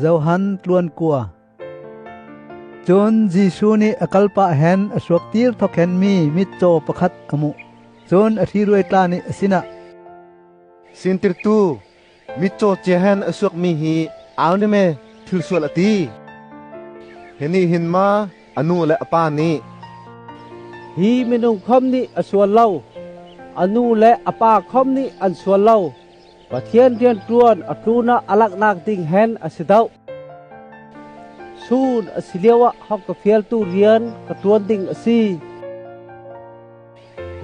Zohan tluan kua Chun Jisu ni akalpa hen aswak tir thoken mi mitcho pakhat amu chun athiroi tlani asina Sintir tu mitcho chehen aswak mi hi awni me thilsual ati heni hinma anu le apa ni hi minung khom ni aswal lau anu le apa khom ni answal lau pathian rian tuan atuna alak nak ding hen asidau sun asiliawa hok ka fiel tu rian ka tuan ding asi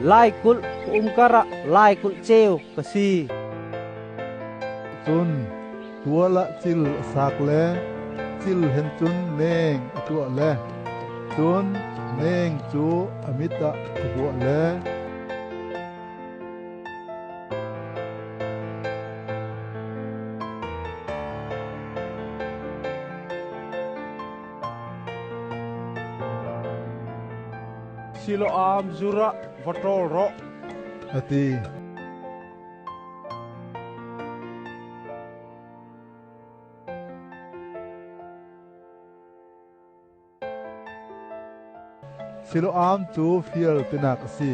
lai kul umkara lai kul cheu kasi chun tuala chil sak le chil hen chun neng atua le chun neng chu amita atua le Siloam zura vatol ro ati Siloam chu fiel pinak asi